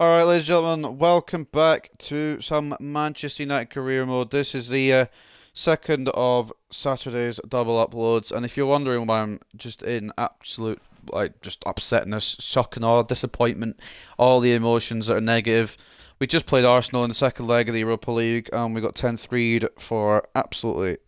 Alright, ladies and gentlemen, welcome back to some Manchester United career mode. This is the second of Saturday's double uploads, and if you're wondering why I'm just in absolute, just upsetness, shock and awe, disappointment, all the emotions that are negative, we just played Arsenal in the second leg of the Europa League, and we got 10-3'd for absolutely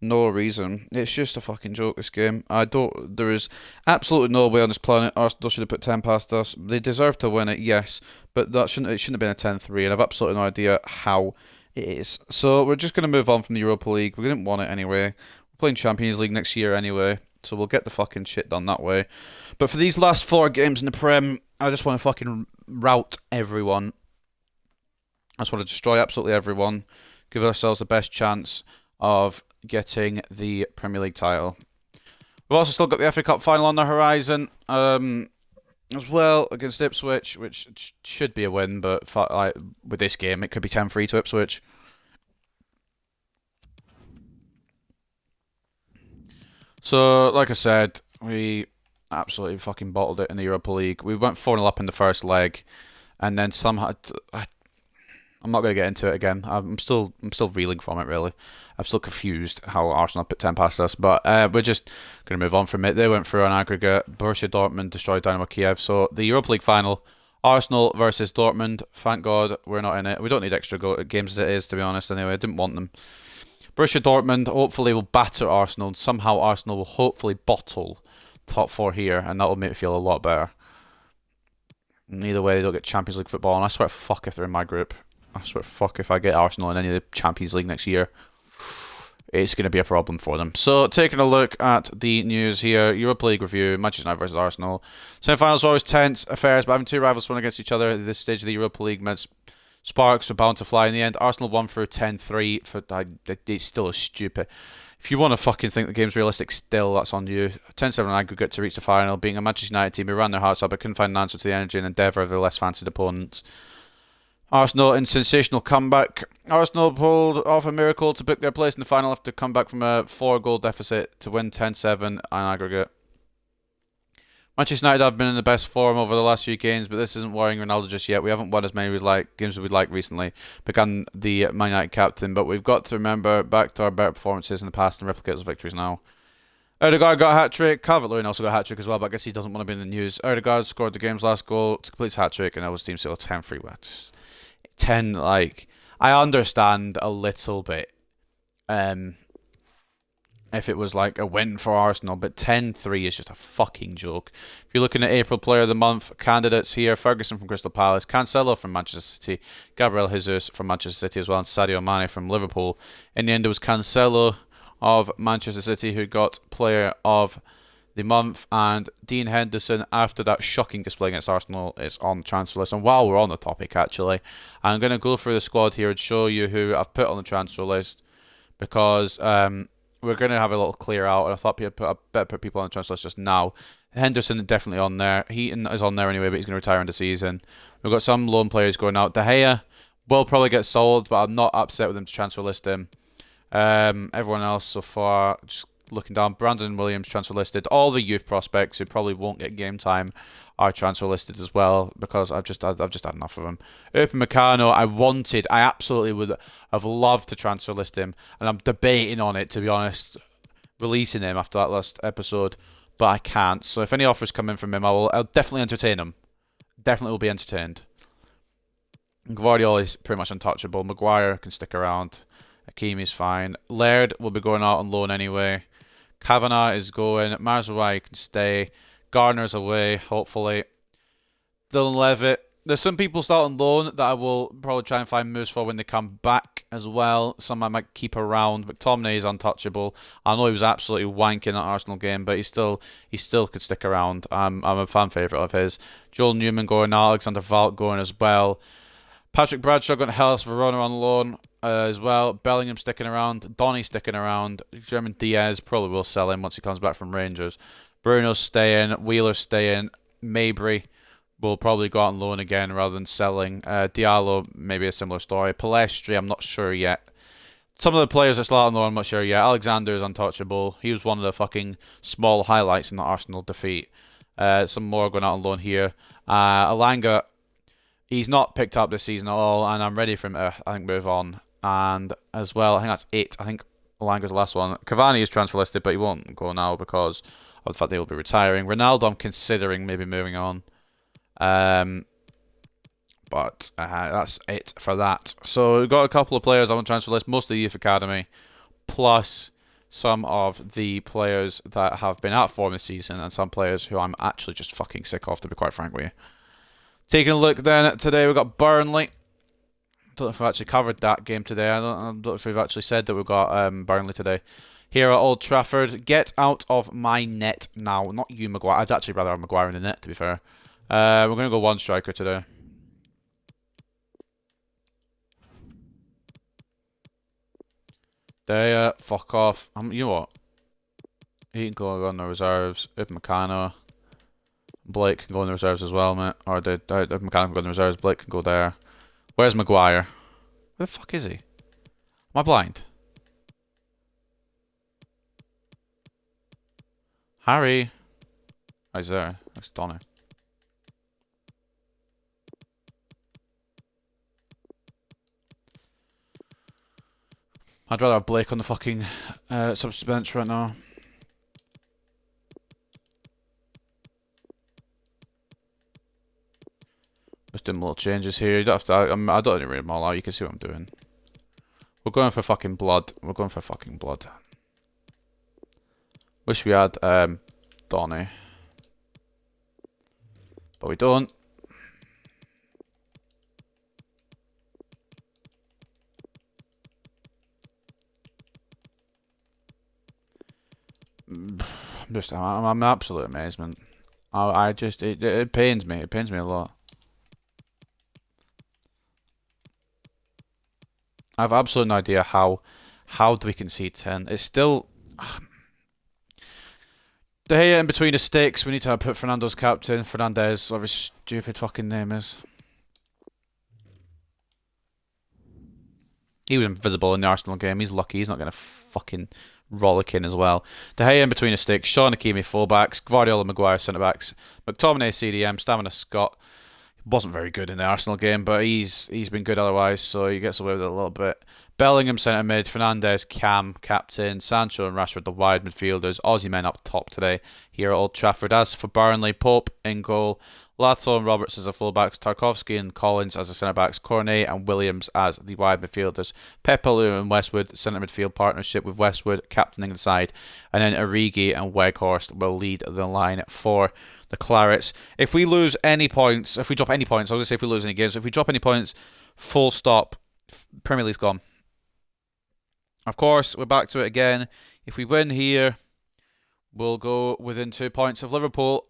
no reason. It's just a fucking joke, this game. There is absolutely no way on this planet Arsenal should have put 10 past us. They deserve to win it, yes, but it shouldn't have been a 10-3, and I've absolutely no idea how it is. So we're just going to move on from the Europa League. We didn't want it anyway. We're playing Champions League next year anyway, so we'll get the fucking shit done that way. But for these last four games in the Prem, I just want to fucking rout everyone. I just want to destroy absolutely everyone. Give ourselves the best chance of getting the Premier League title. We've also still got the FA Cup final on the horizon, as well against Ipswich, which should be a win, but with this game, it could be 10-3 to Ipswich. So, like I said, we absolutely fucking bottled it in the Europa League. We went 4-0 up in the first leg, and then somehow I'm not going to get into it again. I'm still reeling from it, really. I'm still confused how Arsenal put 10 past us, but we're just going to move on from it. They went through an aggregate. Borussia Dortmund destroyed Dynamo Kiev. So the Europa League final, Arsenal versus Dortmund. Thank God we're not in it. We don't need extra games as it is, to be honest, anyway. I didn't want them. Borussia Dortmund hopefully will batter Arsenal, and somehow Arsenal will hopefully bottle top four here, and that will make me feel a lot better. Either way, they don't get Champions League football, and I swear fuck if they're in my group. I swear fuck if I get Arsenal in any of the Champions League next year. It's going to be a problem for them. So, taking a look at the news here, Europa League review, Manchester United versus Arsenal. Semifinals are always tense affairs, but having two rivals run against each other at this stage of the Europa League meant sparks were bound to fly. In the end, Arsenal won through 10-3. It's still stupid. If you want to fucking think the game's realistic still, that's on you. 10-7 aggregate to reach the final, being a Manchester United team who ran their hearts out but couldn't find an answer to the energy and endeavour of their less fancied opponents. Arsenal in sensational comeback. Arsenal pulled off a miracle to book their place in the final after come back from a 4-goal deficit to win 10-7 on aggregate. Manchester United have been in the best form over the last few games, but this isn't worrying Ronaldo just yet. We haven't won as many games as we'd like recently, began the Man United captain, but we've got to remember back to our better performances in the past and replicate those victories now. Odegaard got a hat-trick. Calvert-Lewin also got a hat-trick as well, but I guess he doesn't want to be in the news. Odegaard scored the game's last goal to complete his hat-trick, and that was team still 10-3. 10, I understand a little bit if it was like a win for Arsenal, but 10-3 is just a fucking joke. If you're looking at April Player of the Month candidates here, Ferguson from Crystal Palace, Cancelo from Manchester City, Gabriel Jesus from Manchester City as well, and Sadio Mane from Liverpool. In the end, it was Cancelo of Manchester City who got Player of the Month, and Dean Henderson, after that shocking display against Arsenal, is on the transfer list. And while we're on the topic, actually, I'm going to go through the squad here and show you who I've put on the transfer list, because we're going to have a little clear out, and I thought I better put people on the transfer list just now. Henderson is definitely on there. Heaton is on there anyway, but he's going to retire in the season. We've got some loan players going out. De Gea will probably get sold, but I'm not upset with him to transfer list him. Everyone else so far, just looking down, Brandon Williams transfer listed. All the youth prospects who probably won't get game time are transfer listed as well, because I've just had enough of them. Upamecano, I absolutely would have loved to transfer list him, and I'm debating on it, to be honest, releasing him after that last episode, but I can't. So if any offers come in from him, I'll definitely entertain them. Definitely will be entertained. Guardiola is pretty much untouchable. Maguire can stick around. Hakimi's fine. Laird will be going out on loan anyway. Kavanagh is going. Marzouai can stay. Garner's away, hopefully. Dylan Levitt. There's some people still on loan that I will probably try and find moves for when they come back as well. Some I might keep around. McTominay is untouchable. I know he was absolutely wanking that Arsenal game, but he still could stick around. I'm a fan favourite of his. Joel Newman going. Alexander Valk going as well. Patrick Bradshaw going to Hellas Verona on loan as well. Bellingham sticking around. Donny sticking around. German Diaz probably will sell him once he comes back from Rangers. Bruno's staying. Wheeler's staying. Mabry will probably go out on loan again rather than selling. Diallo, maybe a similar story. Palestri, I'm not sure yet. Some of the players that start on loan, I'm not sure yet. Alexander is untouchable. He was one of the fucking small highlights in the Arsenal defeat. Some more going out on loan here. Alanga, He's not picked up this season at all, and I'm ready for him to, I think, move on. And as well, I think that's 8. I think Langa's the last one. Cavani is transfer listed, but he won't go now because of the fact they will be retiring. Ronaldo, I'm considering maybe moving on. But that's it for that. So we've got a couple of players on the transfer list, mostly youth academy, plus some of the players that have been out form this season, and some players who I'm actually just fucking sick of, to be quite frank with you. Taking a look then today, we've got Burnley. Don't know if we've actually covered that game today. I don't know if we've actually said that we've got Burnley today. Here at Old Trafford. Get out of my net now. Not you, Maguire. I'd actually rather have Maguire in the net, to be fair. We're going to go one striker today. There, fuck off. You know what? He can go on the reserves. Upamecano. Blake can go in the reserves as well, mate. Or Upamecano can go in the reserves. Blake can go there. Where's Maguire? Where the fuck is he? Am I blind? Harry. Oh, he's there. That's Donny. I'd rather have Blake on the fucking substitute bench right now. Just doing little changes here. You don't have to. I don't need to read them all out. You can see what I'm doing. We're going for fucking blood. We're going for fucking blood. Wish we had Donny, but we don't. I'm absolute amazement. I just it pains me. It pains me a lot. I have absolutely no idea how do we concede 10. It's still the Gea in between the sticks. We need to put Fernando's captain. Fernandez, whatever his stupid fucking name is. He was invisible in the Arsenal game. He's lucky. He's not going to fucking rollick in as well. De Gea in between the sticks. Sean Hakimi fullbacks. Guardiola Maguire centre backs. McTominay CDM. Stamina Scott. Wasn't very good in the Arsenal game, but he's been good otherwise, so he gets away with it a little bit. Bellingham centre mid, Fernandes Cam captain, Sancho and Rashford the wide midfielders. Aussie men up top today here at Old Trafford. As for Burnley, Pope in goal, Lato and Roberts as the fullbacks, Tarkovsky and Collins as the centre backs, Cornet and Williams as the wide midfielders, Pepelu and Westwood centre midfield partnership with Westwood captaining the side, and then Origi and Weghorst will lead the line for the Clarets. If we lose any points, if we drop any points, I was going to say if we lose any games, if we drop any points, full stop, Premier League's gone. Of course, we're back to it again. If we win here, we'll go within 2 points of Liverpool.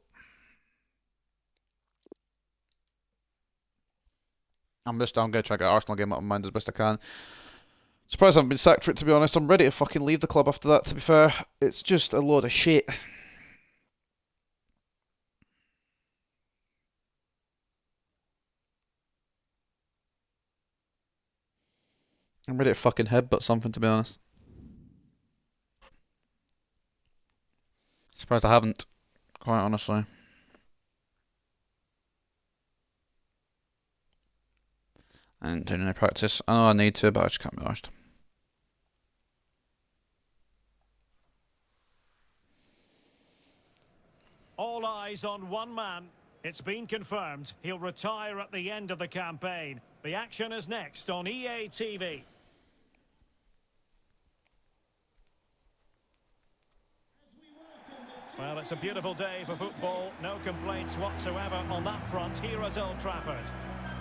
I'm going to try to get Arsenal game up in mind as best I can. Surprised I haven't been sacked for it, to be honest. I'm ready to fucking leave the club after that, to be fair. It's just a load of shit. I'm ready to fucking headbutt something, to be honest. Surprised I haven't, quite honestly. And doing any practice. I know I need to, but I just can't be arsed. All eyes on one man. It's been confirmed he'll retire at the end of the campaign. The action is next on EA TV. Well, it's a beautiful day for football. No complaints whatsoever on that front here at Old Trafford.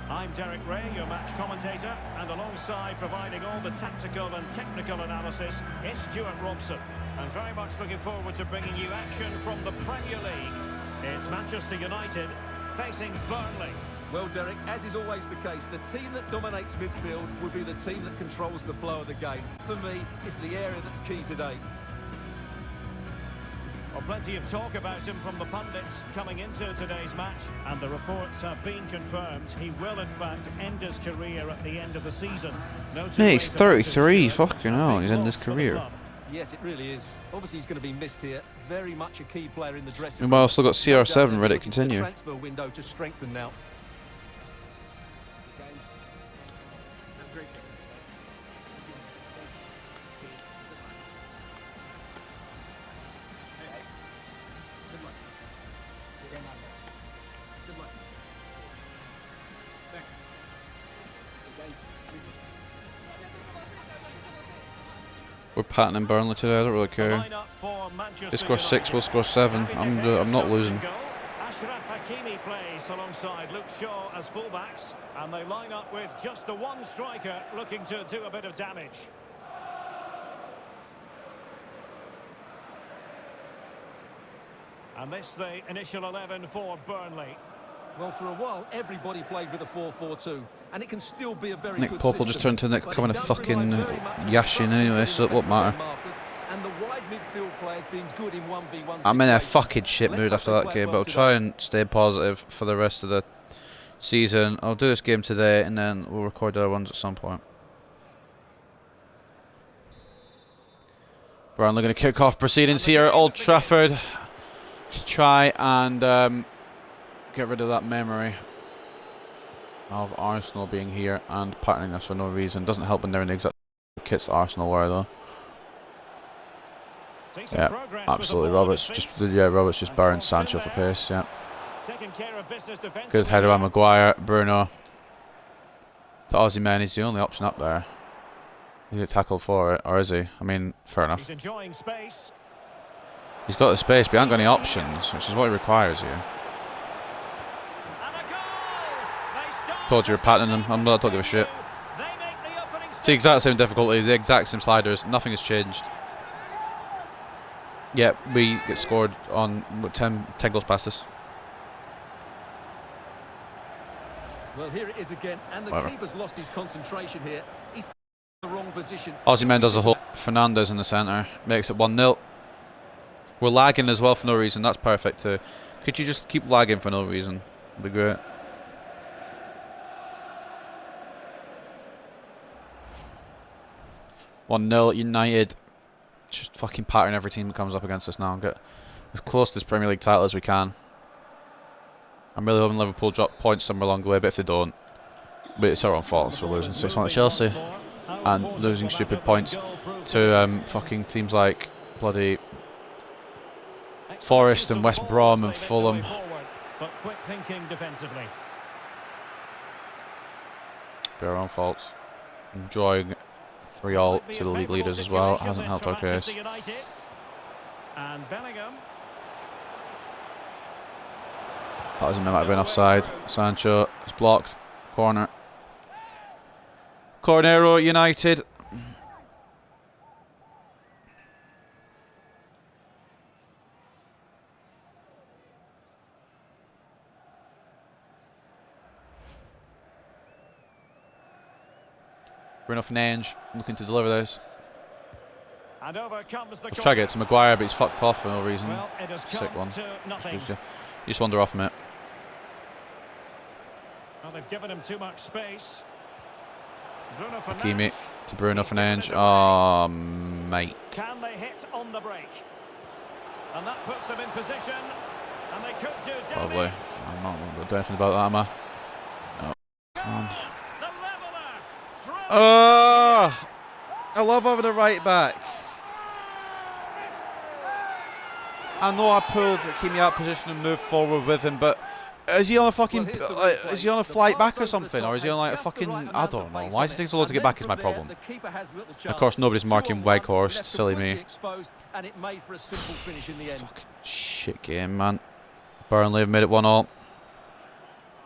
I'm Derek Ray, your match commentator, and alongside providing all the tactical and technical analysis, it's Stuart Robson. And very much looking forward to bringing you action from the Premier League. It's Manchester United facing Burnley. Well, Derek, as is always the case, the team that dominates midfield will be the team that controls the flow of the game. For me, it's the area that's key today. Well, plenty of talk about him from the pundits coming into today's match, and the reports have been confirmed. He will, in fact, end his career at the end of the season. Hey, he's 33, fucking hell, he's ending his career. Yes, it really is. Obviously, he's going to be missed here. Very much a key player in the dressing room. Meanwhile, I've still got CR7 ready to continue. Transfer window to strengthen now. We're patting Burnley today. I don't really care. They score 6, we'll score 7. I'm not losing. Ashraf Hakimi plays alongside Luke Shaw as fullbacks, and they line up with just the one striker looking to do a bit of damage. And this the initial 11 for Burnley. Well, for a while, everybody played with a 4-4-2, and it can still be a very Nick good Pope will just turn to Nick coming a fucking Yashin anyway, so it won't matter. And the wide midfield players being good in 1v1. I'm in a fucking shit mood after that game, but I'll try and stay positive for the rest of the season. I'll do this game today, and then we'll record the other ones at some point. Burnley going to kick off proceedings here at Old Trafford to try and get rid of that memory of Arsenal being here and patterning us for no reason. Doesn't help when they're in the exact kits Arsenal were though. Yeah, absolutely. Roberts just burning Sancho for pace. Yeah. Good header by Maguire. Bruno. The Aussie man is the only option up there. He's going to tackle for it, or is he? I mean, fair enough. He's got the space, but he hasn't got any options, which is what he requires here. Told you we're patting them. I don't give a shit. It's the exact same difficulty, the exact same sliders. Nothing has changed. Yeah, we get scored on 10 goals past us. Well, here it is again, and the keeper's lost his concentration here. He's in the wrong position. Aussie man does the whole. Fernandez in the centre makes it 1-0. We're lagging as well for no reason. That's perfect too. Could you just keep lagging for no reason? That'd be great. (1-0) United. Just fucking pattern every team that comes up against us now and get as close to this Premier League title as we can. I'm really hoping Liverpool drop points somewhere along the way, but if they don't, it's our own fault for losing 6-1 to Chelsea and losing stupid points to fucking teams like bloody Forest and West Brom and Fulham. But quick thinking defensively. Be our own faults. Enjoying 3-all to the league leaders as well. It hasn't helped our case. And Bellingham. That was might have been offside. Sancho is blocked. Corner. Cornero United. Bruno Fernandes looking to deliver this. And over comes the Let's try to get to Maguire, but he's fucked off for no reason. Well, it has Sick one. You just wander off, mate. Well, they've given him too much space. Bruno Hakimi to Bruno Fernandes. Oh, mate. Can they hit on the break? And that puts them in position. And they could do damage. Probably. I'm not going to do anything about that, am I? Oh, come on. Oh, I love having a right back. I know I pulled Hakimi out of position and moved forward with him, but is he on a fucking is he on a flight back or something, or is he on like a fucking I don't know. Why is it taking so long to get back is my problem. Of course, nobody's marking Weghorst. Silly me. Fucking shit game, man. Burnley have made it 1-1.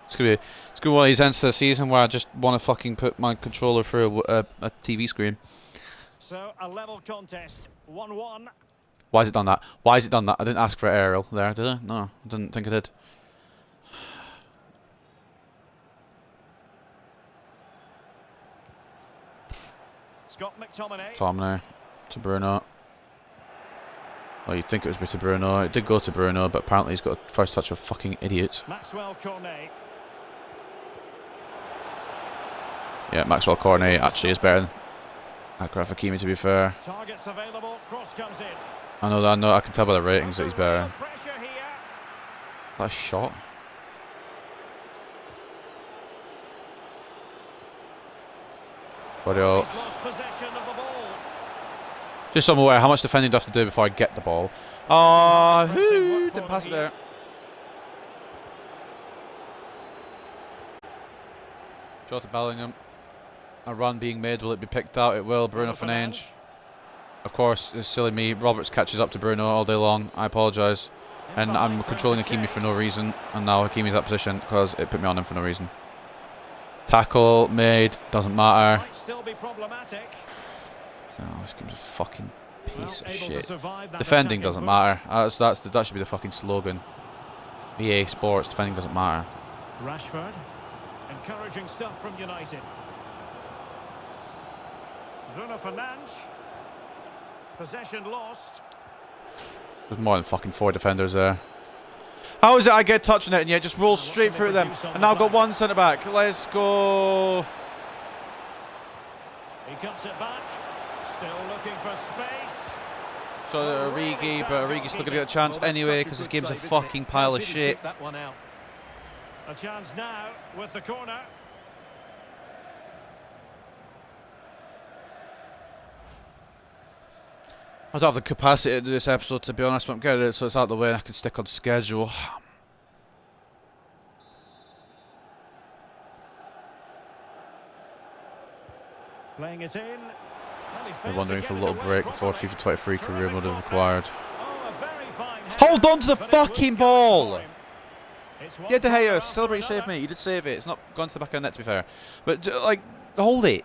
It's gonna be one of these ends to the season where I just want to fucking put my controller through a TV screen. So a level contest, 1-1. Why has it done that? Why has it done that? I didn't ask for aerial there, did I? No, I didn't think I did. Scott McTominay. Tomney to Bruno. Well, you'd think it was to Bruno. It did go to Bruno, but apparently he's got a first touch of fucking idiots. Maxwell Cornet. Yeah, Maxwell Cornet actually is better than Achraf Hakimi, to be fair. Targets available. Cross comes in. I know. I can tell by the ratings that he's better. That shot. What just so I'm aware, how much defending do I have to do before I get the ball? Oh, who didn't pass it there? Shot to Bellingham. A run being made. Will it be picked out? It will. Bruno Fernandes. Of course, it's silly me. Roberts catches up to Bruno all day long. I apologise. And I'm controlling Hakimi for no reason. And now Hakimi's that position because it put me on him for no reason. Tackle made. Doesn't matter. Might still be problematic. Oh, this game's a fucking piece of shit. Defending doesn't matter. That should be the fucking slogan. EA Sports, defending doesn't matter. Rashford. Encouraging stuff from United. Bruno Fernandes. Possession lost. There's more than fucking 4 defenders there. How is it I get touching it and yet just roll straight through them? And now I've got 1 centre back. Let's go. He cuts it back. Still looking for space. So Origi, but Origi's still going to get a chance anyway because this game's a fucking pile of shit. That one out. A chance now with the corner. I don't have the capacity to do this episode, to be honest, but I'm getting it so it's out of the way and I can stick on schedule. Playing it in. I'm wondering if a little break before FIFA 23 career would have required. Oh, a very fine Hold on to the header, but it's fucking good ball! It's Yeah, De Gea, one celebrate you for saved another. me. You did save it. It's not gone to the back of the net, to be fair. But, like, hold it.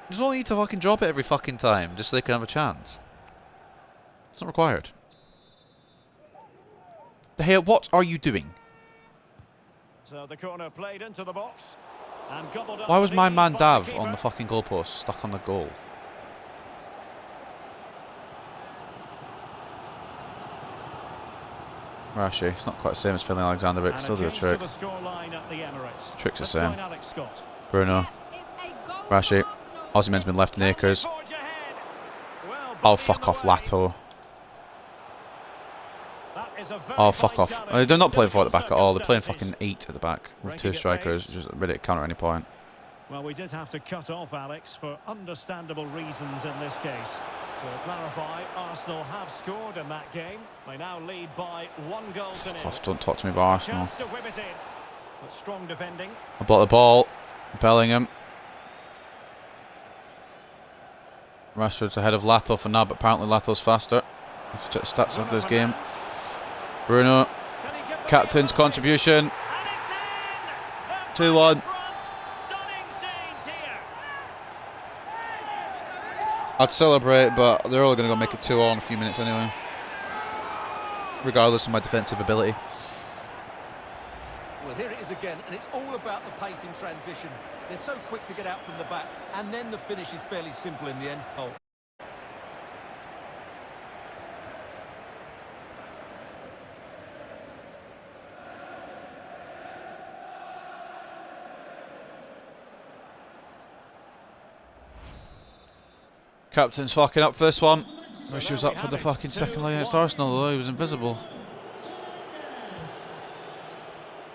You just only need to fucking drop it every fucking time, just so they can have a chance. It's not required. De Gea, what are you doing? So the corner played into the box and gobbled up. Why was my lead man by Dav the on the keeper. fucking goalpost, stuck on the goal? Rashi, it's not quite the same as Phil Alexander, but it can And still do the change to trick. the scoreline at the Emirates. Trick's the Let's same. join Alex Scott. Bruno, Rashi, Osimhen's been left in acres. Forge ahead. Well, Oh, body fuck in the off, way. Lato. That is a very Oh, fuck fine off. challenge They're not in playing 4 at the back at all. They're playing circumstances. fucking 8 at the back with Breaking 2 at strikers, pace. just ready to counter at any point. Well, we did have to cut off Alex for understandable reasons in this case. To clarify, Arsenal have scored in that game. They now lead by 1 goal to Fuck nil. off, don't talk to me about Arsenal. Chance to whip it in. But strong defending. I blocked the ball. Bellingham. Rashford's ahead of Lato for now, but apparently Lato's faster. Let's check the stats of this game. Bruno, Can he give the captain's lead? contribution. And it's in! 2-1. Stunning scenes here. I'd celebrate, but they're only going to go make it 2-all in a few minutes anyway. Regardless of my defensive ability. Well, here it is again, and it's all about the pace in transition. They're so quick to get out from the back, and then the finish is fairly simple in the end. Oh. Captain's fucking up for this one. Wish he was up for the fucking second leg against Arsenal, though he was invisible.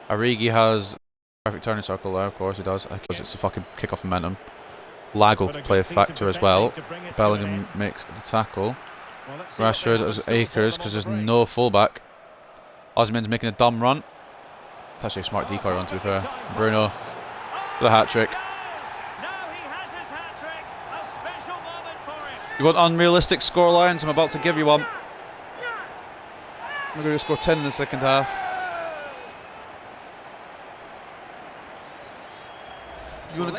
Origi has perfect turning circle there, of course he does, because it's a fucking kick-off momentum. Lag will play a factor as well. Bellingham makes the tackle. Well, let's see what they Rashford have has in store for acres them because on there's the break. no fullback. Osimhen's making a dumb run. It's actually a smart decoy run, to be fair. Bruno with a hat-trick. Now he has his hat-trick. A special moment for him. You want unrealistic scorelines? I'm about to give you one. We're going to score 10 in the second half. If you want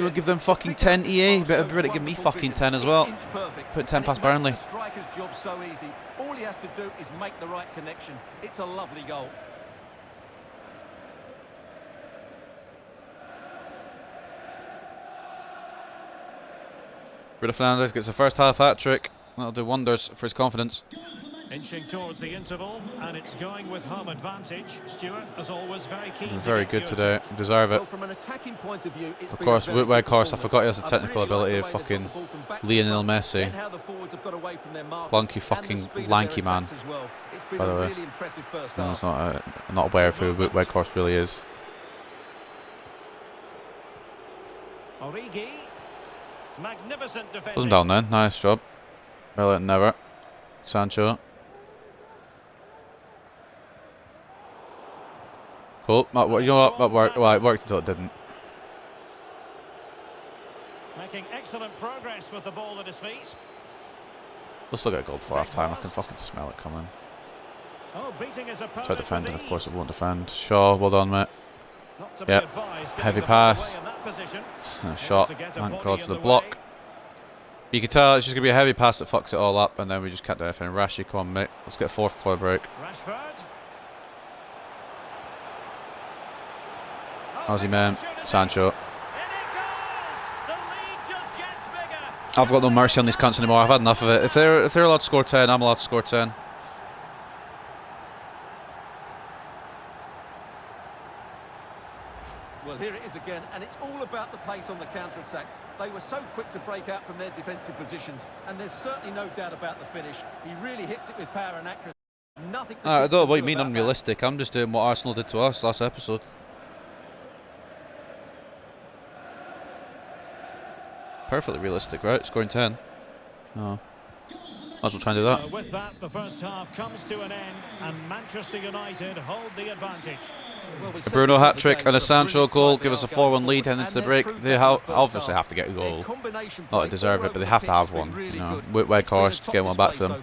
to give them fucking 10, EA, you better be ready to give me fucking 10 as well. Put 10 past Burnley. The striker's job so easy. All he has to do is make the right connection. It's a lovely goal. Bruno Fernandes gets a first half hat-trick. That'll do wonders for his confidence. Inching towards the interval, and it's going with home advantage. Stuart, as always, very keen. Very good today. Deserve it. Well, from an attacking point of view, it's Of been course, a very Whitway, good of course, I performance. forgot he has the I technical really like ability the of way they've got fucking the ball from back to Lionel front, Messi. then how the forwards have got away from their markers, Clunky and the fucking speed of lanky their man. attacks as well. It's been By the a way. really impressive first No, half. it's not, I'm not aware of who Whitway, of course, really is. Origi. Magnificent defending. Wasn't down then. Nice job. Better than never. Sancho. Cool. You know what? That worked. Well, it worked until it didn't. Making excellent progress with the ball at his feet. We'll still get a goal before half time. I can fucking smell it coming. Oh, beating his opponent. Try to defend, and of course it won't defend. Shaw, well done, mate. Not to be Yep. advised, Heavy the ball pass. away in that position. And a shot. To get a Thank body God in for the way. block. You can tell it's just going to be a heavy pass that fucks it all up, and then we just can't do anything. Rashi, come on, mate. Let's get a fourth before the break. Rashford. Aussie man, Sancho. In it goes! The lead just gets bigger. I've got no mercy on these cunts anymore. I've had enough of it. If they're allowed to score 10, I'm allowed to score 10. Well, here it is again, and it's all about the pace on the counter-attack. They were so quick to break out from their defensive positions, and there's certainly no doubt about the finish. He really hits it with power and accuracy. Nothing. I don't know what you mean unrealistic. I'm just doing what Arsenal did to us last episode. Perfectly realistic, right? Scoring 10. No. Might as well try and do that. So with that, the first half comes to an end, and Manchester United hold the advantage. Well, A Bruno hat-trick and a Sancho goal give us a 4-1 lead heading into the break. They obviously have to get a goal. Not to deserve it, but they have to have one. You know, Weghorst to get one back for them.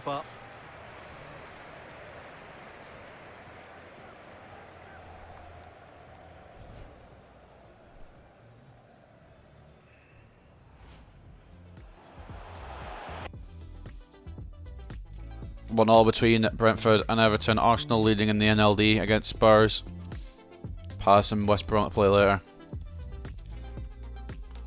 One all between Brentford and Everton. Arsenal leading in the NLD against Spurs. Palace and West Brom to play later.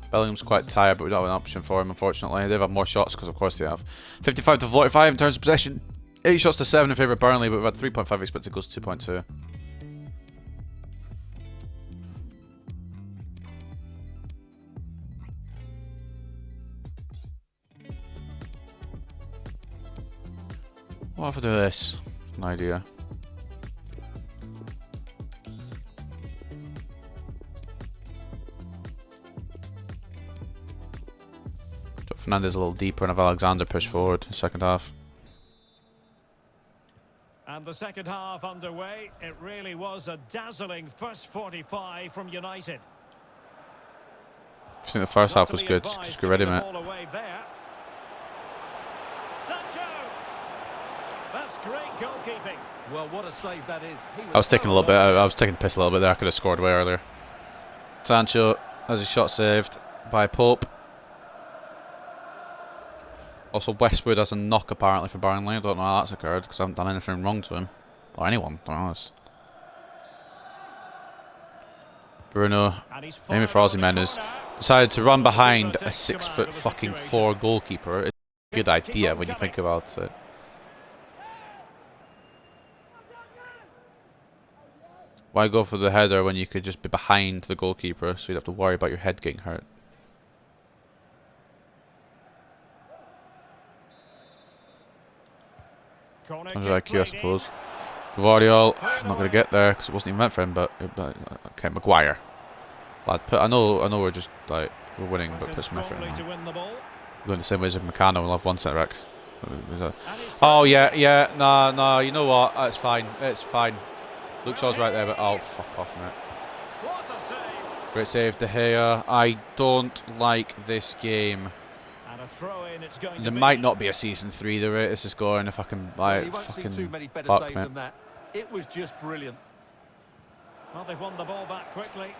Bellingham's quite tired, but we don't have an option for him, unfortunately. They've had more shots, because of course they have. 55 to 45 in terms of possession. 8 shots to 7 in favour of Burnley, but we've had 3.5 expected goals to 2.2. What if I do this? No idea. Drop Fernandes a little deeper and have Alexander push forward in the second half. And the second half underway. It really was a dazzling first 45 from United. I think the first half was good. Just get ready, mate. That's great goalkeeping. Well, what a save that is. I was taking a little bit. I was taking the piss a little bit there. I could have scored way earlier. Sancho has his shot saved by Pope. Also, Westwood has a knock apparently for Burnley. I don't know how that's occurred because I haven't done anything wrong to him or anyone. Don't know this. Bruno, aiming for Ozymandias, decided to run behind a 6'4" goalkeeper. It's a good idea when you think about it. Why go for the header when you could just be behind the goalkeeper, so you'd have to worry about your head getting hurt? Sounds like IQ, I suppose. Guardiola, I'm not going to get there because it wasn't even meant for him, but okay, Maguire. Lad, I know we're just like we're winning, but put some effort in. We're going the same way as Meccano. We'll have one centre back. Oh yeah, nah. You know what? It's fine. It's fine. Luke Shaw's right there, but oh, fuck off, mate. Great save, De Gea. I don't like this game. There might not be a season 3. The rate this is going. If I can buy it, fucking fuck, mate. It was just brilliant. Well, they've won the ball back quickly.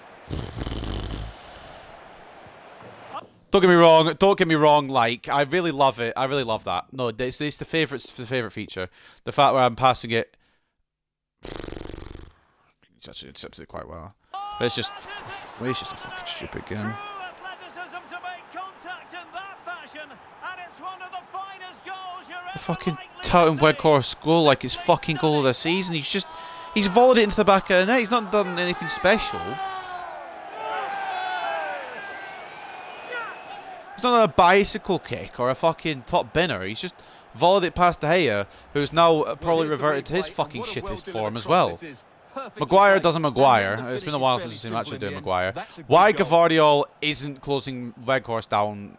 Don't get me wrong. Like, I really love it. I really love that. No, it's the favourite feature. The fact where I'm passing it. It's actually accepted it quite well. But it's just a fucking stupid game. The fucking touting Weghorst goal like it's fucking goal of the season. He's volleyed it into the back of the net. He's not done anything special. It's not a bicycle kick or a fucking top binner. He's just volleyed it past De Gea, who's now probably reverted to his fucking shittest form as well. Maguire doesn't Maguire. It's been a while since we've seen him actually doing Maguire. Why Gvardiol isn't closing Weghorst down,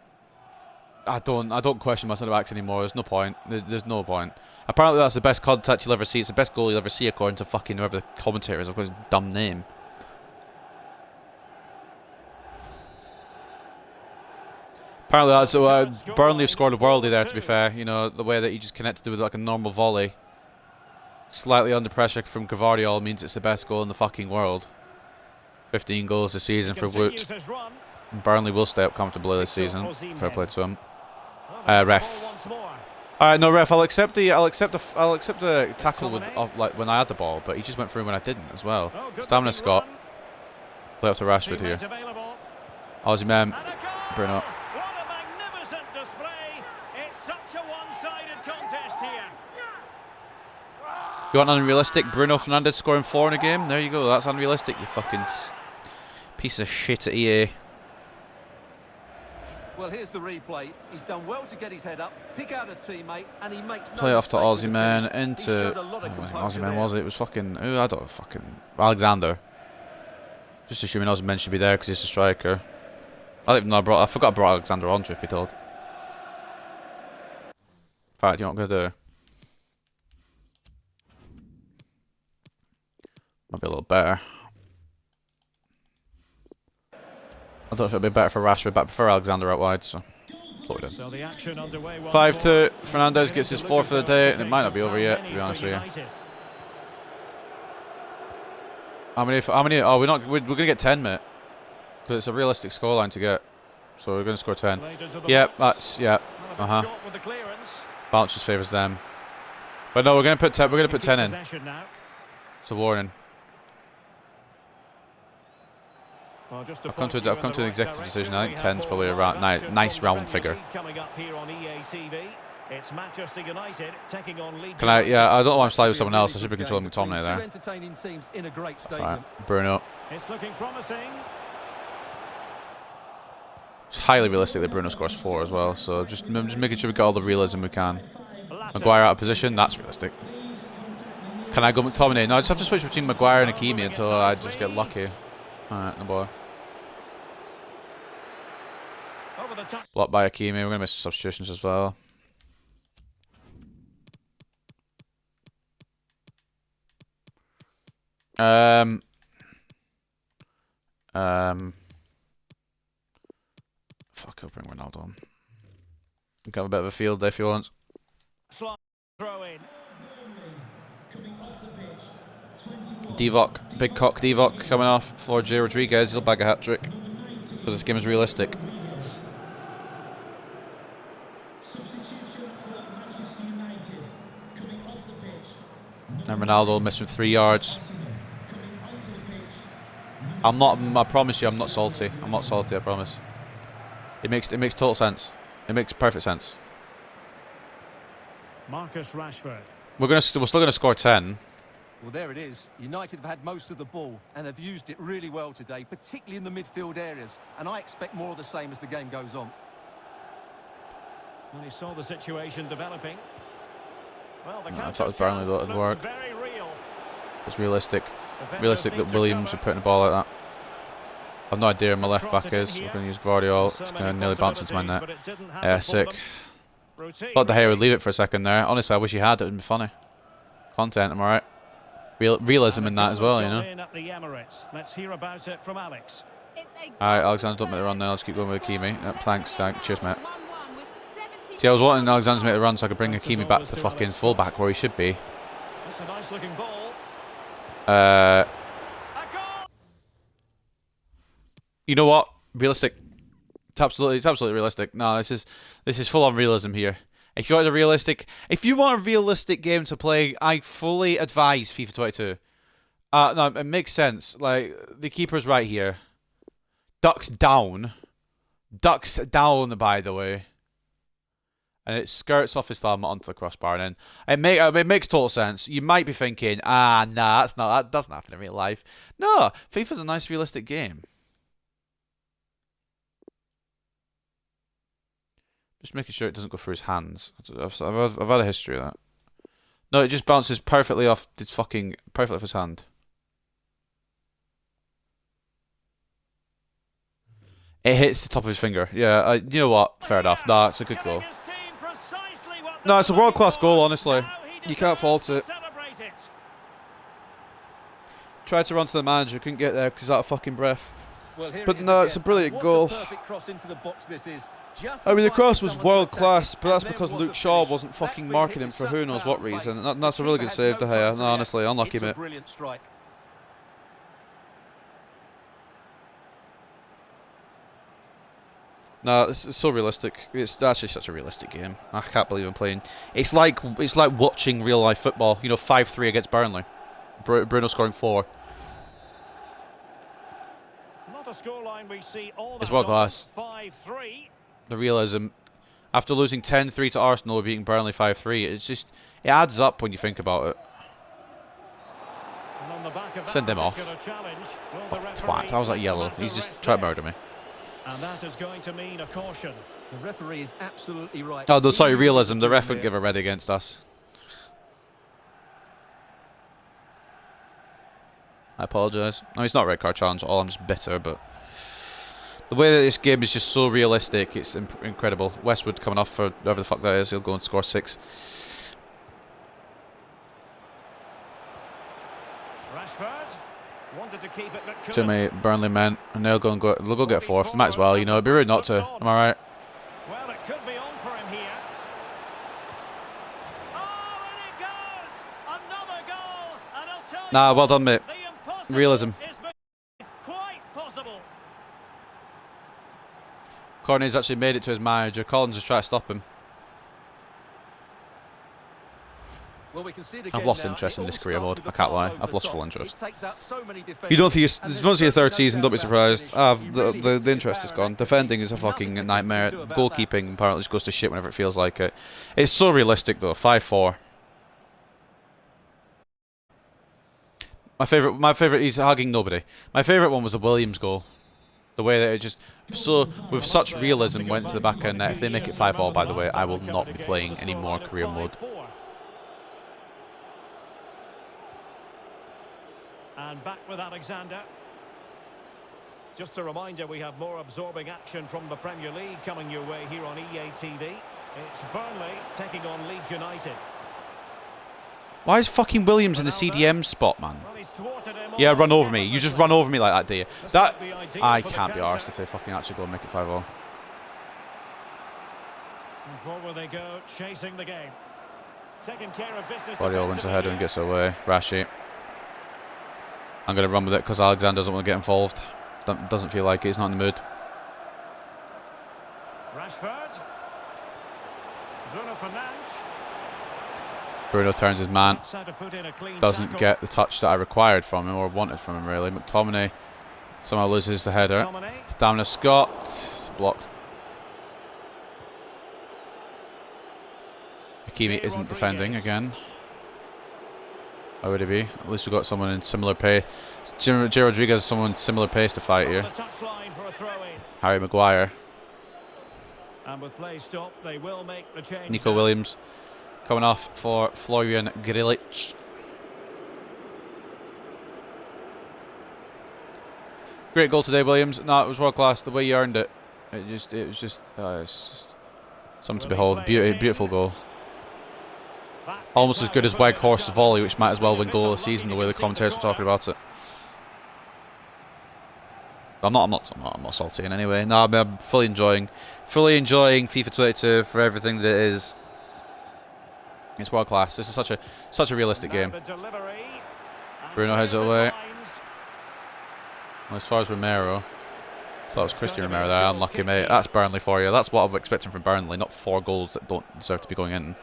I don't question my centre backs anymore. There's no point. There's no point. Apparently that's the best contact you'll ever see. It's the best goal you'll ever see according to fucking whoever the commentator is. I've got his dumb name. Apparently that's Burnley have scored a worldie there, to be fair. You know, the way that he just connected with like a normal volley. Slightly under pressure from Gvardiol means it's the best goal in the fucking world. 15 goals this season for Woot. Burnley will stay up comfortably this season. Fair play to him. Ref. Alright, no ref. I'll accept the tackle with like when I had the ball, but he just went through when I didn't as well. Stamina Scott. Play up to Rashford here. Aussie man. Bruno. What a magnificent display. It's such a one-sided contest here. You want unrealistic? Bruno Fernandes scoring 4 in a game? There you go. That's unrealistic, you fucking piece of shit at EA. Well, here's the replay. He's done well to get his head up, pick out a teammate, and he makes no play off to mistake Aussie man into Aussie man was it? It was fucking I don't know, fucking Alexander. Just assuming Aussie man should be there because he's a striker. I don't even know I forgot I brought Alexander on, truth be told. In fact, you know what I'm gonna do? Might be a little better. I don't know if it'd be better for Rashford, but I prefer Alexander out wide, so that's what we did. 5-2. Fernandes gets his 4th for the day, and it might not be over yet, to be honest with you. How many? Oh, we're gonna get 10, mate. Because it's a realistic scoreline to get, so we're gonna score 10. Yep, that's Balance just favours them. But no, we're gonna put 10. We're gonna put 10 in. It's a warning. I've come to an executive decision. I think 10's probably a nice round figure. Can I? Yeah, I don't know why I'm sliding with someone else. I should be controlling McTominay there. That's alright. Bruno. It's looking promising. It's highly realistic that Bruno scores 4 as well. So just making sure we get all the realism we can. Maguire out of position. That's realistic. Can I go McTominay? No, I just have to switch between Maguire and Hakimi until I just get lucky. Alright, no boy. Blocked by Hakimi. We're going to miss substitutions as well. Fuck, I'll bring Ronaldo on. You can have a bit of a field day if you want. Divock, big cock Divock coming off for J. Rodriguez. He'll bag a hat trick because this game is realistic. And Ronaldo missing 3 yards. I promise you, I'm not salty. I'm not salty. I promise. It makes total sense. It makes perfect sense. Marcus Rashford. We're still gonna score 10. Well, there it is. United have had most of the ball and have used it really well today, particularly in the midfield areas. And I expect more of the same as the game goes on. When he saw the situation developing. Well, I thought it was Burnley that would work. It's realistic. Realistic that Williams would put the ball like that. I've no idea where my left back is. We're going to use Gvardiol. It's going to nearly bounce into my net. Yeah, sick. Thought De Gea would leave it for a second there. Honestly, I wish he had. It would be funny. Content, am I right? Realism in that as well, you know. Alright, Alexander, don't make the run now. I'll just keep going with Hakimi. Thanks, cheers, mate. See, I was wanting Alexander to make the run so I could bring Hakimi back to fucking fullback where he should be. That's a nice looking ball. You know what? Realistic. It's absolutely realistic. No, this is full on realism here. If you want a realistic game to play, I fully advise FIFA 22. No, it makes sense. Like the keeper's right here. Ducks down, by the way. And it skirts off his thumb onto the crossbar, and then it makes total sense. You might be thinking, nah, that doesn't happen in real life. No, FIFA's a nice realistic game. Just making sure it doesn't go through his hands. I've had a history of that. No, it just bounces perfectly off his hand. It hits the top of his finger. Yeah, you know what? Fair enough. Nah, it's a good goal. No, it's a world-class goal, honestly. You can't fault it. Tried to run to the manager, couldn't get there because he's out of fucking breath. Well, but no, it's a brilliant goal. Perfect cross into the box this is. Just I mean, the as cross was someone to world attack class, it, but that's and because there was Luke a Shaw finish. wasn't That fucking been marking hit him with for such who knows power what and reason. pace. That's a The really good keeper save, had De no Gea. time to No, react. honestly, unlucky, It's a mate. brilliant strike. No, it's so realistic. It's actually such a realistic game. I can't believe I'm playing. It's like watching real life football. You know, 5-3 against Burnley. Bruno scoring 4. Not a scoreline we see all It's that world often. class. 5-3. The realism. After losing 10-3 to Arsenal, beating Burnley 5-3, it's just, it adds up when you think about it. And on the back of Send that him off. particular challenge, will the Fucking referee twat. I was like let the yellow. matter He's just rest trying to there? murder me. And that is going to mean a caution. The referee is absolutely right. Oh, no, He sorry, knew what he realism. was The doing ref wouldn't there. give a red against us. I apologise. I mean, it's not a red card challenge at all. I'm just bitter, but the way that this game is just so realistic, it's incredible. Westwood coming off for whoever the fuck that is. He'll go and score 6. Rashford wanted to keep it but couldn't. Too many Burnley men, and they'll go get 4th. They might as well, you know. It'd be rude not to. Am I right? Well, it could be on for him here. Oh, and it goes! Another goal! And I'll tell Nah, you well done, mate. the impossible Realism. is quite possible. Corney's actually made it to his manager. Collins is trying to stop him. Well, we can see it I've again lost now. interest It in this all career starts mode. with I the can't pass lie. over I've the lost top. full It interest. takes out so many You defenders, don't think and you there's don't see a third certainly season? no Don't be doubt about the surprised. finish. He The really hits it with interest is power gone. and Defending is a accuracy. fucking Nothing nightmare. you can do about that. Goalkeeping apparently just goes to shit whenever it feels like it. It's so realistic though. 5-4. My favourite. He's hugging nobody. My favourite one was the Williams goal. The way that it just with such realism went to the back end net. If they make it 5-all, by the way, I will not be playing any more career mode. And back with Alexander. Just a reminder, we have more absorbing action from the Premier League coming your way here on EA TV. It's Burnley taking on Leeds United. Why is fucking Williams in the CDM spot, man? Well, he's thwarted him Yeah, run over me. altogether. You just run over me like that, do you? That's That not the ideal I for the can't be counter. arsed if they fucking actually go and make it 5-all. And forward they go, chasing the game. Taking care of business. Body wins defensively ahead and here. gets away. Rashi. I'm going to run with it because Alexander doesn't want to get involved. Doesn't feel like it. He's not in the mood. Rashford. Bruno Fernandes. Bruno turns his man. That's how to put in a clean Doesn't tackle. get the touch that I required from him or wanted from him, really. McTominay somehow loses the header. McTominay. Stamina Scott. Blocked. Hakimi isn't Rodriguez. defending again. Why would he be? At least we've got someone in similar pace. J. Rodriguez is someone in similar pace to fight On here. the touchline for a throw-in. Harry Maguire. And with play stopped, they will make the change. Nico now. Williams coming off for Florian Grilic. Great goal today, Williams. No, it was world class. The way you earned it, it's just something to behold. Beautiful goal. That is Almost as how good to as put in a Weghorst's challenge. volley, which might as well win It's goal of the unlucky season. The to way the concede commentators were talking corner. about it. I'm not salty in any way. No, I'm fully enjoying FIFA 22 for everything that it is. It's world class. This is such a realistic Now game. the delivery. And Bruno heads it clears his away. lines. Well, as far as Romero, that was Christian Romero there. Unlucky, mate. That's Burnley for you. That's what I'm expecting from Burnley, not 4 goals that don't deserve to be going in.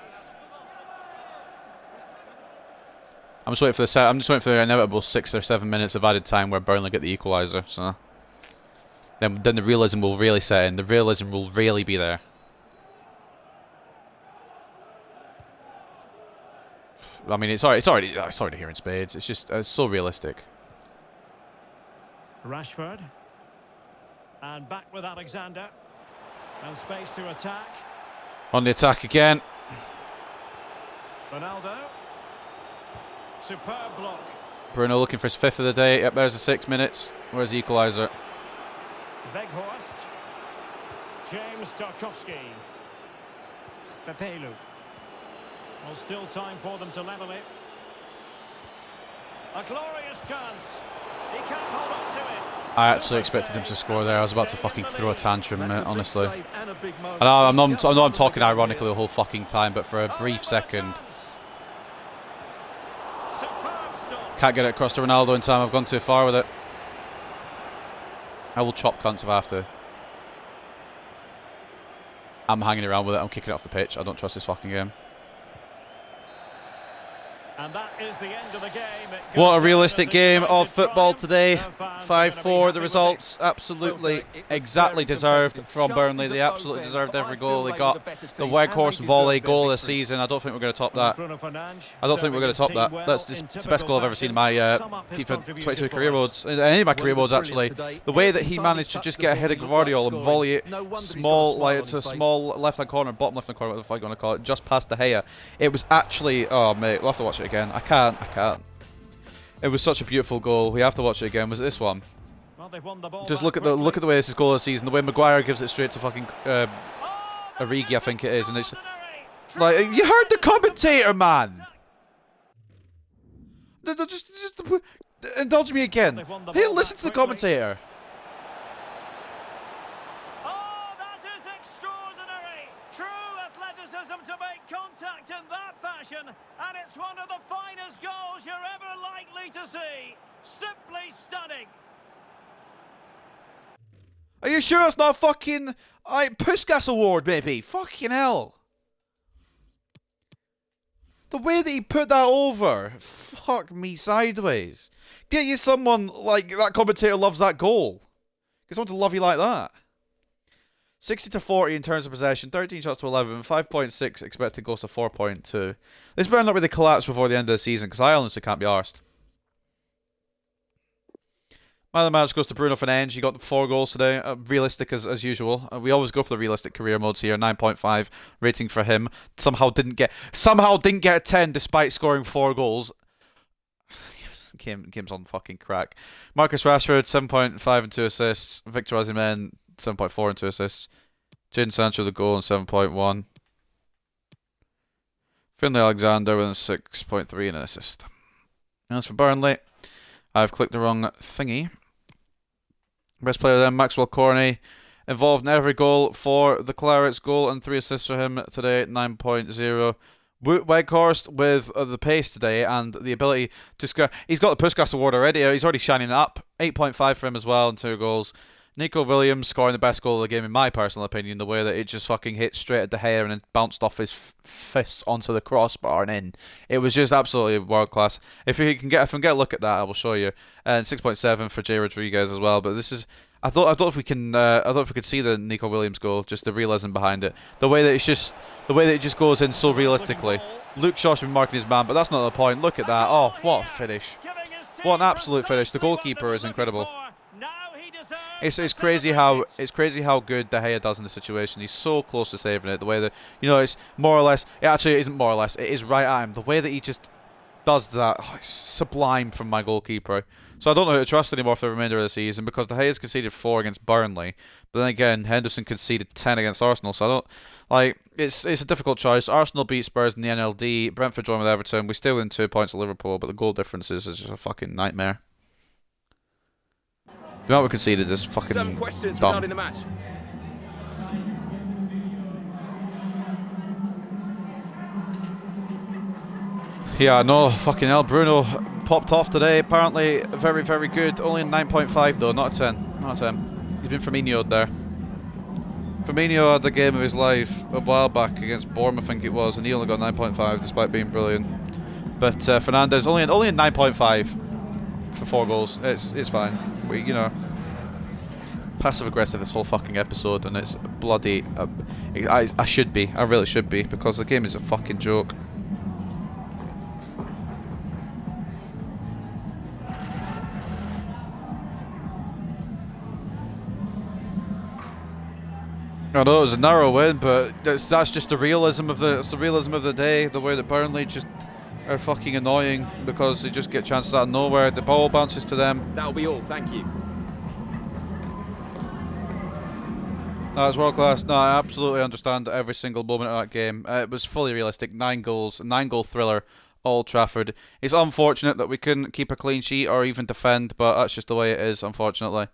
I'm just waiting for the inevitable 6 or 7 minutes of added time where Burnley get the equaliser. So then the realism will really set in. The realism will really be there. I mean, it's already here in spades. It's just so realistic. Rashford. And back with Alexander. And space to attack. On the attack again. Ronaldo. Superb block. Bruno looking for his 5th of the day. Yep, there's the 6 minutes. Where's the equaliser? Weghorst. James Tarkowski. Pepelu. Well, still time for them to level it. A glorious chance. He can't hold on to it. I actually expected him to score there. I was about to fucking throw a tantrum, mate, honestly. I know I'm talking ironically the whole fucking time, but for a brief second. Can't get it across to Ronaldo in time. I've gone too far with it. I will chop cunts if I have to. I'm hanging around with it. I'm kicking it off the pitch. I don't trust this fucking game. And that is the end of the game. What a realistic game of football today. 5-4 the results. Absolutely, exactly deserved from Burnley. They absolutely deserved every goal. They got the workhorse volley goal of the season. I don't think we're going to top that. I don't think we're going to top that. That's just the best goal I've ever seen in my FIFA 22 career modes. Any of my career modes, actually. The way that he managed to just get ahead of Guardiola and volley it small, like it's a small left-hand corner, bottom left-hand corner, whatever the fuck you want to call it, just past De Gea. It was actually, oh mate, we'll have to watch it again. I can't. It was such a beautiful goal. We have to watch it again. Was it this one? Just look at the way this is goal of the season. The way Maguire gives it straight to fucking Origi, I think it is, and it's like you heard the commentator, man. Just indulge me again. Hey, listen to the commentator. To make contact in that fashion, and it's one of the finest goals you're ever likely to see. Simply stunning. Are you sure it's not a fucking Puskas award, maybe? Fucking hell. The way that he put that over, fuck me sideways. Get you someone like that commentator loves that goal. Get someone to love you like that. 60-40 in terms of possession, 13 shots to 11, 5.6 expected goals to 4.2. This better not really collapse before the end of the season, because I honestly can't be arsed. Man of the match goes to Bruno Fernandes. He got 4 goals today. Realistic as usual. We always go for the realistic career modes here. 9.5 rating for him. Somehow didn't get a 10 despite scoring 4 goals. Game's on fucking crack. Marcus Rashford 7.5 and 2 assists. Victor Osimhen 7.4 and 2 assists. Jadon Sancho the goal and 7.1. Finlay Alexander with a 6.3 and an assist. And as for Burnley, I've clicked the wrong thingy. Best player then, Maxwell Corney. Involved in every goal for the Clarets. Goal and 3 assists for him today, 9.0. Wout Weghorst with the pace today and the ability to score. He's got the Puskas award already. He's already shining up. 8.5 for him as well and 2 goals. Nico Williams scoring the best goal of the game in my personal opinion. The way that it just fucking hit straight at De Gea and then bounced off his fists onto the crossbar and in. It was just absolutely world class. If we can get a look at that, I will show you. And 6.7 for Jay Rodriguez as well. But this is. I thought if we could see the Nico Williams goal, just the realism behind it, the way that it just goes in so realistically. Luke Shaw should be marking his man, but that's not the point. Look at that! Oh, what a finish! What an absolute finish! The goalkeeper is incredible. It's crazy how good De Gea does in the situation. He's so close to saving it. The way that it's more or less. It actually isn't more or less. It is right at him. The way that he just does that, it's sublime from my goalkeeper. So I don't know who to trust anymore for the remainder of the season because De Gea's conceded 4 against Burnley, but then again Henderson conceded 10 against Arsenal. So I don't like. It's a difficult choice. Arsenal beat Spurs in the NLD. Brentford joined with Everton. We still win 2 points to Liverpool, but the goal differences is just a fucking nightmare. The amount we conceded is fucking Some questions dumb. regarding the match. Yeah, no, fucking hell. Bruno popped off today. Apparently, very, very good. Only a 9.5 though, not a 10. Not a 10. He's been Firmino'd there. Firmino had the game of his life a while back against Bournemouth, I think it was, and he only got 9.5 despite being brilliant. But Fernandes only a 9.5 for 4 goals. It's fine. Passive aggressive this whole fucking episode, and it's bloody. I should be. I really should be because the game is a fucking joke. I know it was a narrow win, but that's just the realism of the day. The way that Burnley just are fucking annoying because they just get chances out of nowhere. The ball bounces to them. That'll be all. Thank you. No, it's world class. No, I absolutely understand every single moment of that game. It was fully realistic. 9 goals, 9-goal thriller. Old Trafford. It's unfortunate that we couldn't keep a clean sheet or even defend, but that's just the way it is, unfortunately.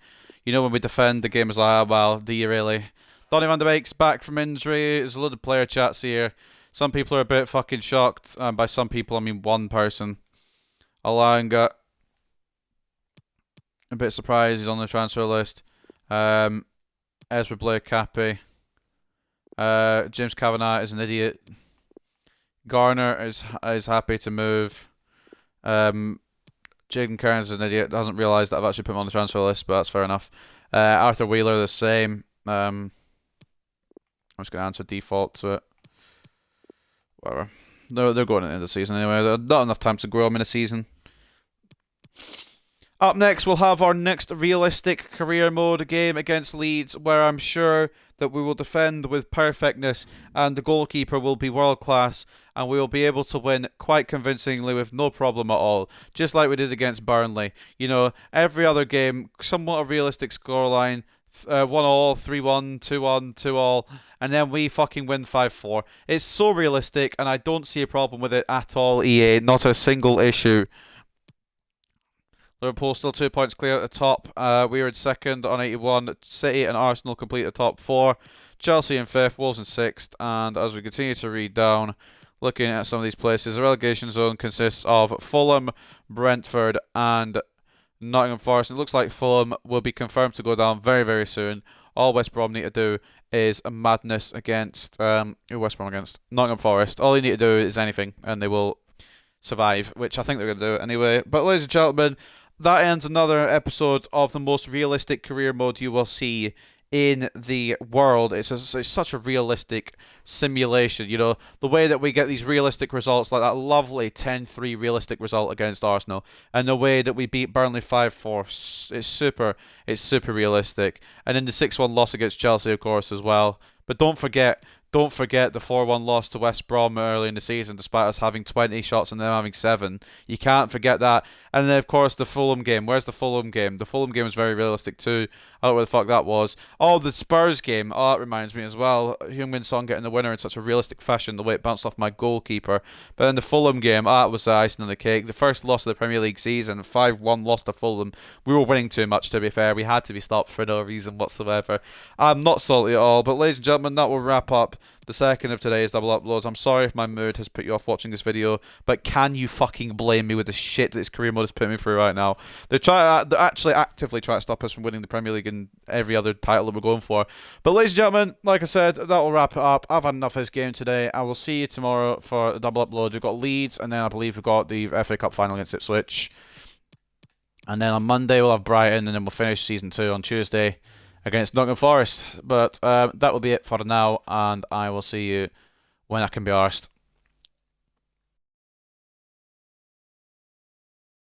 You know, when we defend, the game is like, oh, well, do you really? Donny van de Beek's back from injury. There's a lot of player chats here. Some people are a bit fucking shocked. By some people, I mean one person. Alanga. A bit surprised he's on the transfer list. Ezra Blake happy. James Kavanagh is an idiot. Garner is happy to move. Jaden Kearns is an idiot. Doesn't realise that I've actually put him on the transfer list, but that's fair enough. Arthur Wheeler the same. I'm just going to answer default to it. Whatever. They're going at the end of the season anyway. There's not enough time to grow them in a season. Up next, we'll have our next realistic career mode game against Leeds, where I'm sure that we will defend with perfectness and the goalkeeper will be world class and we will be able to win quite convincingly with no problem at all, just like we did against Burnley. You know, every other game, somewhat a realistic scoreline, 1-1, 3-1, 2-1, 2-2, and then we fucking win 5-4. It's so realistic and I don't see a problem with it at all, EA, not a single issue. Liverpool still 2 points clear at the top. We are in second on 81. City and Arsenal complete the top 4. Chelsea in 5th, Wolves in 6th. And as we continue to read down, looking at some of these places, the relegation zone consists of Fulham, Brentford and Nottingham Forest. It looks like Fulham will be confirmed to go down very, very soon. All West Brom need to do is a madness against West Brom against Nottingham Forest. All they need to do is anything and they will survive, which I think they're going to do anyway. But ladies and gentlemen, that ends another episode of the most realistic career mode you will see in the world. It's such a realistic simulation, you know, the way that we get these realistic results, like that lovely 10-3 realistic result against Arsenal, and the way that we beat Burnley 5-4, it's super realistic. And then the 6-1 loss against Chelsea, of course, as well. But don't forget the 4-1 loss to West Brom early in the season, despite us having 20 shots and them having 7. You can't forget that. And then, of course, the Fulham game. Where's the Fulham game? The Fulham game was very realistic too. I don't know where the fuck that was. Oh, the Spurs game. Oh, that reminds me as well. Heung-min Son getting the winner in such a realistic fashion, the way it bounced off my goalkeeper. But then the Fulham game, that was the icing on the cake. The first loss of the Premier League season, 5-1 loss to Fulham. We were winning too much, to be fair. We had to be stopped for no reason whatsoever. I'm not salty at all. But ladies and gentlemen, that will wrap up the second of today's double uploads. I'm sorry if my mood has put you off watching this video, but can you fucking blame me with the shit that this career mode is putting me through right now? They're actually actively trying to stop us from winning the Premier League and every other title that we're going for. But ladies and gentlemen, like I said, that will wrap it up. I've had enough of this game today. I will see you tomorrow for the double upload. We've got Leeds, and then I believe we've got the FA Cup final against Ipswich. And then on Monday we'll have Brighton, and then we'll finish Season 2 on Tuesday against Nottingham Forest. But that will be it for now, and I will see you when I can be arsed.